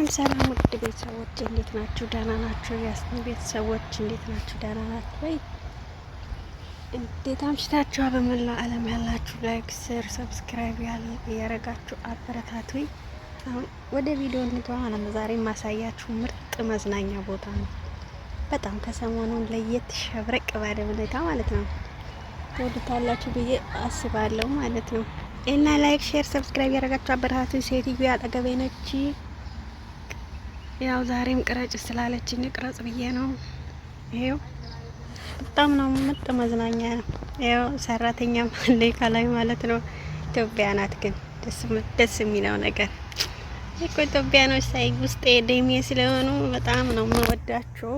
ሰላም ውድ ቤተሰቦች እንዴት ናችሁ? ደህና ናችሁ? ያስን ቤተሰቦች እንዴት ናችሁ? ደህና ናችሁ ወይ? እንዴት አምሽታችሁ? በመላው ዓለም ያላችሁ ላይክ፣ ሼር፣ ሰብስክራይብ ያረጋችሁ አበረታቱኝ። አሁን ወደ ቪዲዮ እንግባ። ዛሬ ማሳያችሁ ምርጥ መዝናኛ ቦታ ነው። በጣም ከሰሞኑን ለየት ሸብረቅ ባለ ሁኔታ ማለት ነው። ትወዱታላችሁ ብዬ አስባለሁ ማለት ነው። እና ላይክ፣ ሼር፣ ሰብስክራይብ ያረጋችሁ አበረታቱኝ። ሴትዮ አጠገቤ ነች። ያው ዛሬም ቅረጭ ስላለችኝ ቅረጽ ብዬ ነው። ይሄው በጣም ነው ምርጥ መዝናኛ ነው። ያው ሰራተኛም አለ ከላይ ማለት ነው። ኢትዮጵያ ናት ግን ደስ የሚለው ነገር እኮ ኢትዮጵያኖች ሳይ ውስጤ ደሜ ስለሆኑ በጣም ነው የምወዳቸው።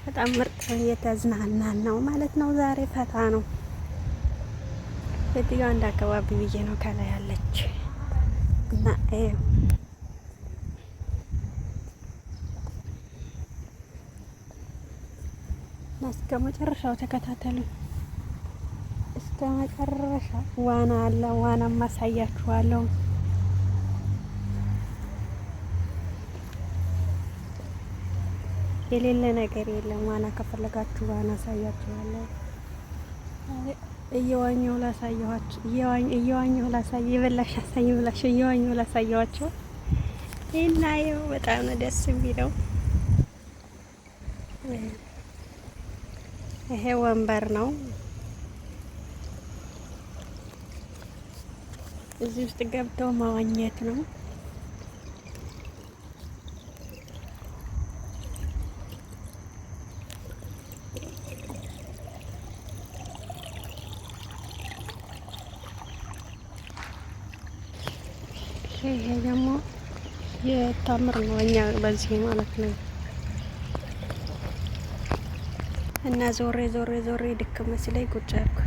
በጣም ምርጥ እየተዝናናን ነው ማለት ነው። ዛሬ ፈታ ነው። በዚህ አንድ አካባቢ ብዬ ነው ከላይ ያለች እና እስከ መጨረሻው ተከታተሉ። እስከ መጨረሻ ዋና አለ። ዋና ማሳያችኋለሁ። የሌለ ነገር የለም። ዋና ከፈለጋችሁ ዋና አሳያችኋለሁ። እየዋኘሁ ላሳየኋችሁ እየዋኘሁ ላሳየ የበላሽ አሳይ ብላሽ እየዋኘሁ ላሳየኋችሁ እና ይኸው በጣም ነው ደስ የሚለው። ይሄ ወንበር ነው። እዚህ ውስጥ ገብተው መዋኘት ነው። ይሄ ደግሞ የታምር ነው እኛ በዚህ ማለት ነው። እና ዞሬ ድክም መስለኝ ቁጭ አልኩ።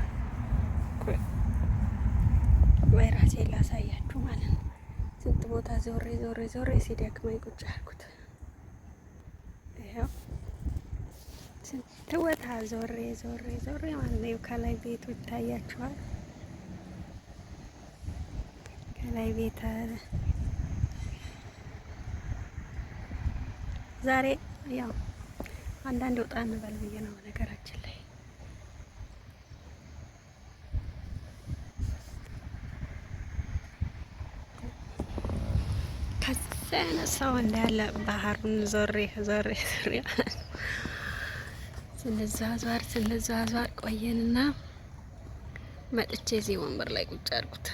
ወይ ራሴ ላሳያችሁ ማለት ነው። ስንት ቦታ ዞሬ ሲደክመኝ ቁጭ አልኩት። ይሄው ስንት ቦታ ዞሬ ማለት ነው። ከላይ ቤቱ ይታያችኋል። ከላይ ቤት አለ። ዛሬ ያው አንዳንድ ወጣ እንበል ብዬ ነው ነገራችን ላይ። ከዛ ያነሳው እንዳለ ባህሩን ዞሬ ስንዛዟር ቆየንና መጥቼ እዚህ ወንበር ላይ ቁጭ አልኩት።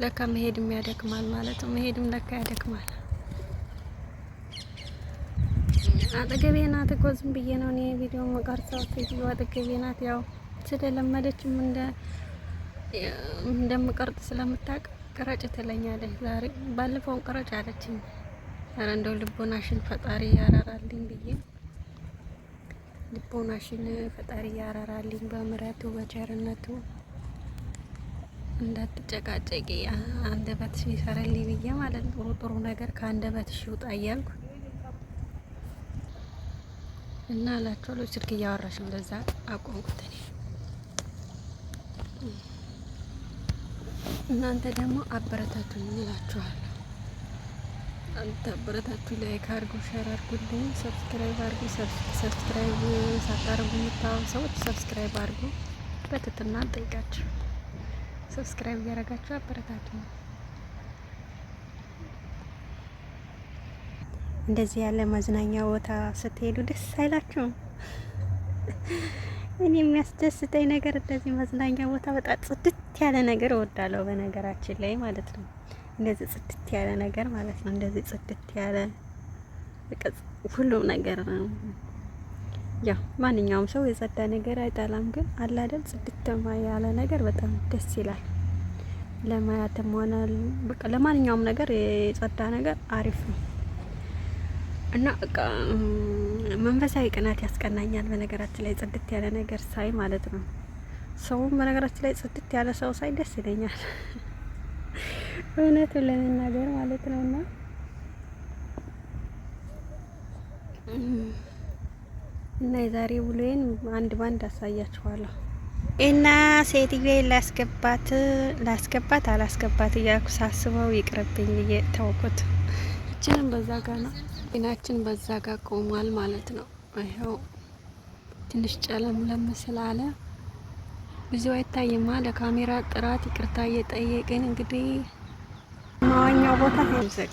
ለካ መሄድም ያደክማል ማለት ነው። መሄድም ለካ ያደክማል። አጠገቤ ናት እኮ ዝም ብዬ ነው እኔ ቪዲዮ መቀርጸው። ሴትዮ አጠገቤ ናት። ያው ስለለመደችም እንደምቀርጥ ስለምታውቅ ቅረጭ ትለኛለች። ዛሬ ባለፈው ቅረጭ አለችኝ። ኧረ እንደው ልቦናሽን ፈጣሪ ያራራልኝ ብዬ ልቦናሽን ፈጣሪ ያራራልኝ በምሕረቱ በቸርነቱ እንዳትጨቃጨቂ አንደበትሽ ይሰራልኝ ብዬ ማለት ነው። ጥሩ ነገር ከአንደበትሽ ይውጣ እያልኩ እና አላችኋለሁ። ስልክ እያወራሽ ነው፣ ለዛ አቆምኩት እኔ። እናንተ ደግሞ አበረታቱኝ እላችኋለሁ። አንተ አበረታቱኝ። ላይክ አድርጉ፣ ሼር አድርጉልኝ፣ ሰብስክራይብ አድርጉ። ሰብስክራይብ ሳታደርጉ የምታዩ ሰዎች ሰብስክራይብ አድርጉ። በትህትና እንጠይቃችሁ። ሰብስክራይብ እያደረጋችሁ አበረታቱኝ። እንደዚህ ያለ መዝናኛ ቦታ ስትሄዱ ደስ አይላችሁም? እኔ የሚያስደስተኝ ነገር እንደዚህ መዝናኛ ቦታ በጣም ጽድት ያለ ነገር እወዳለሁ። በነገራችን ላይ ማለት ነው እንደዚህ ጽድት ያለ ነገር ማለት ነው። እንደዚህ ጽድት ያለ በቃ ሁሉም ነገር ነው። ያው ማንኛውም ሰው የጸዳ ነገር አይጠላም፣ ግን አለ አይደል ጽድት ያለ ነገር በጣም ደስ ይላል። ለማያትም ሆነ በቃ ለማንኛውም ነገር የጸዳ ነገር አሪፍ ነው። እና በቃ መንፈሳዊ ቅናት ያስቀናኛል። በነገራችን ላይ ጽድት ያለ ነገር ሳይ ማለት ነው። ሰውም በነገራችን ላይ ጽድት ያለ ሰው ሳይ ደስ ይለኛል። እውነቱን ለመናገር ማለት ነውና እና የዛሬ ውሎዬን አንድ ባንድ አሳያችኋለሁ። እና ሴትዮ ላስገባት አላስገባት እያልኩ ሳስበው ይቅርብኝ ብዬ ተውኩት። እችንም በዛ ጋ ነው ጤናችን በዛ ጋ ቆሟል ማለት ነው። ይኸው ትንሽ ጨለምለም ስላለ ብዙ አይታይማ። ለካሜራ ጥራት ይቅርታ እየጠየቅን እንግዲህ ማዋኛው ቦታ ሄምዘቅ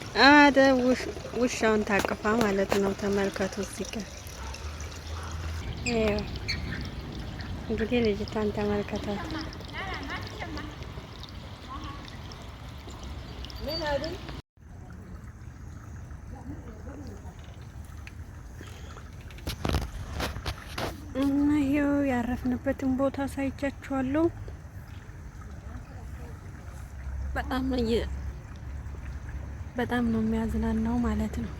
ውሻውን ታቅፋ ማለት ነው። ተመልከቱ እዚህ ጋር እንግዲህ ልጅቷን ተመልከቷት። እና ይሄው ያረፍንበትን ቦታ ሳይቻችኋለሁ። በጣም ነው የሚያዝናናው ማለት ነው።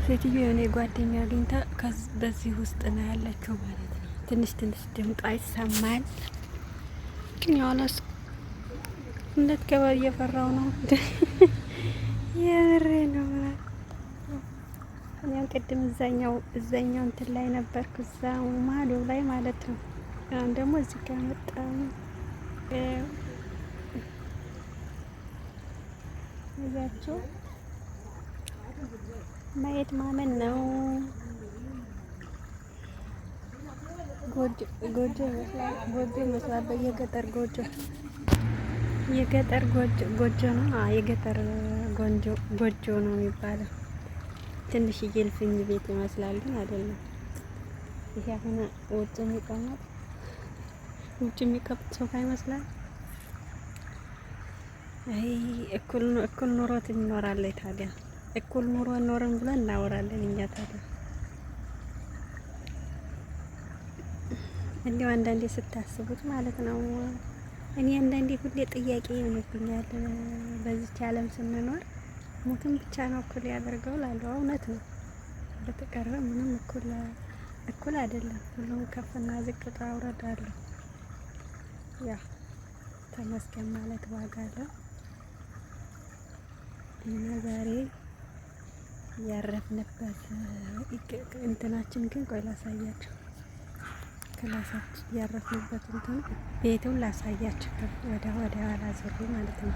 ሴትዮ የኔ ጓደኛ አግኝታ በዚህ ውስጥ ነው ያለችው ማለት ነው። ትንሽ ድምጧ ይሰማል፣ ግን ያለስ እንድትገባ እየፈራው ነው። የምሬ ነው። እኔም ቅድም እዛኛው እንትን ላይ ነበርኩ፣ እዛ ማዶ ላይ ማለት ነው። አሁን ደግሞ እዚህ ጋር መጣ። እዛቸው ማየት ማመን ነው። ጎጆ ይመስላል። በየገጠር ጎጆ ነው። የገጠር ጎጆ ነው የሚባለው። ትንሽ እልፍኝ ቤት ይመስላል፣ ግን አይደለም። ይሄ አሁን ውጭ የሚቀመጥ ሶፋ ይመስላል። አይ እኩል ኑሮት ይኖራል። ታዲያ እኩል ኑሮ ኖረን ብለን እናወራለን እኛ። ታዲያ እንዲያው አንዳንዴ ስታስቡት ማለት ነው። እኔ አንዳንዴ ሁሌ ጥያቄ ይሆንብኛል። በዚች ዓለም ስንኖር ሞትም ብቻ ነው እኩል ያደርገው ላለው እውነት ነው። በተቀረ ምንም እኩል አይደለም። ሁሉም ከፍና ዝቅታ አውረዳለሁ። ያ ተመስገን ማለት ዋጋ አለው። እና ዛሬ ያረፍንበት እንትናችን ግን ቆይ ላሳያችሁ። ክላሳችን ያረፍንበት እንትን ቤቱን ላሳያችሁ። ወደ ኋላ ዞር ማለት ነው።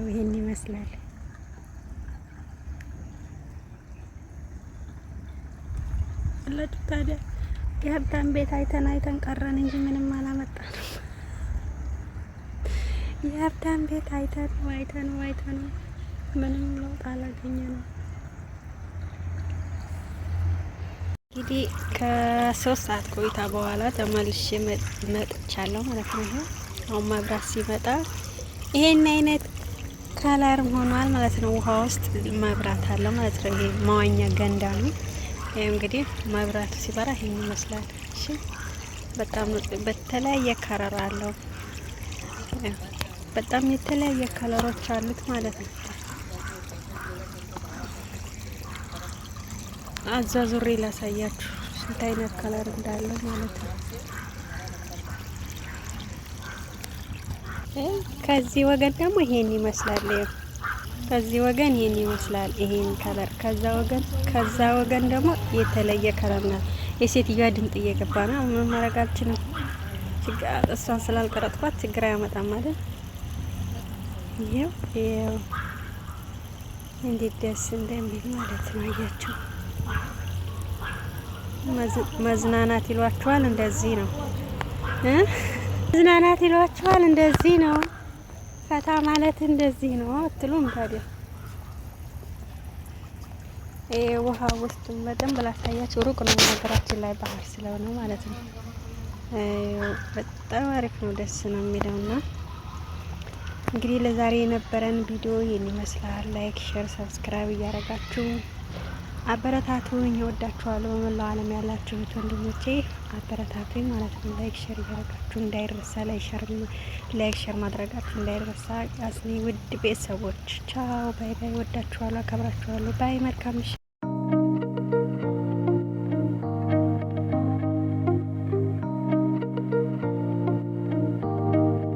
ይሄን ይመስላል። ለጥ ታዲያ የሀብታም ቤት አይተን ቀረን እንጂ ምንም አላመጣንም። የሀብታም ቤት አይተን ምንም ለውጥ አላገኘንም። እንግዲህ ከ3 ሰዓት ቆይታ በኋላ ተመልሼ መጥቻለሁ ማለት ነው። አሁን መብራት ሲመጣ ይሄን አይነት ከለር ሆኗል ማለት ነው። ውሃ ውስጥ መብራት አለ ማለት ነው። ይሄ መዋኛ ገንዳ ነው። ይሄ እንግዲህ መብራቱ ሲበራ ይሄን ይመስላል። እሺ፣ በጣም በተለያየ ከለር አለው። በጣም የተለያየ ከለሮች አሉት ማለት ነው። አዛዙሬ ላሳያችሁ ስንት አይነት ከለር እንዳለው ማለት ነው። ከዚህ ወገን ደግሞ ይሄን ይመስላል። ከዚህ ወገን ይሄን ይመስላል፣ ይሄን ከለር። ከዛ ወገን ደግሞ የተለየ ከለር ነው። የሴትዮዋ ድምጥ እየገባ ነው። ምን ማድረግ አልችልም። እሷን ስላልቀረጥኳት ችግር አያመጣም ማለት ይሄው እንዴት ደስ እንደሚል ማለት ነው። አያችሁ፣ መዝናናት ይሏችኋል፣ እንደዚህ ነው። መዝናናት ይሏችኋል፣ እንደዚህ ነው። ፈታ ማለት እንደዚህ ነው አትሉም ታዲያ? ውሃ ውስጥ በደንብ ላሳያችሁ። ሩቅ ነው ነገራችን ላይ ባህር ስለሆነ ማለት ነው። በጣም አሪፍ ነው፣ ደስ ነው የሚለውና እንግዲህ ለዛሬ የነበረን ቪዲዮ ይህን ይመስላል። ላይክ፣ ሼር፣ ሰብስክራይብ እያደረጋችሁ አበረታቱኝ። እወዳችኋለሁ። በመላው ዓለም ያላችሁ ወንድሞቼ አበረታቱኝ ማለት ነው። ላይክ ሼር እያደረጋችሁ እንዳይረሳ። ላይክ ሼር ማድረጋችሁ እንዳይረሳ። ያስኒ ውድ ቤተሰቦች ቻው፣ ባይ ባይ። እወዳችኋለሁ፣ አከብራችኋለሁ። ባይ። መልካም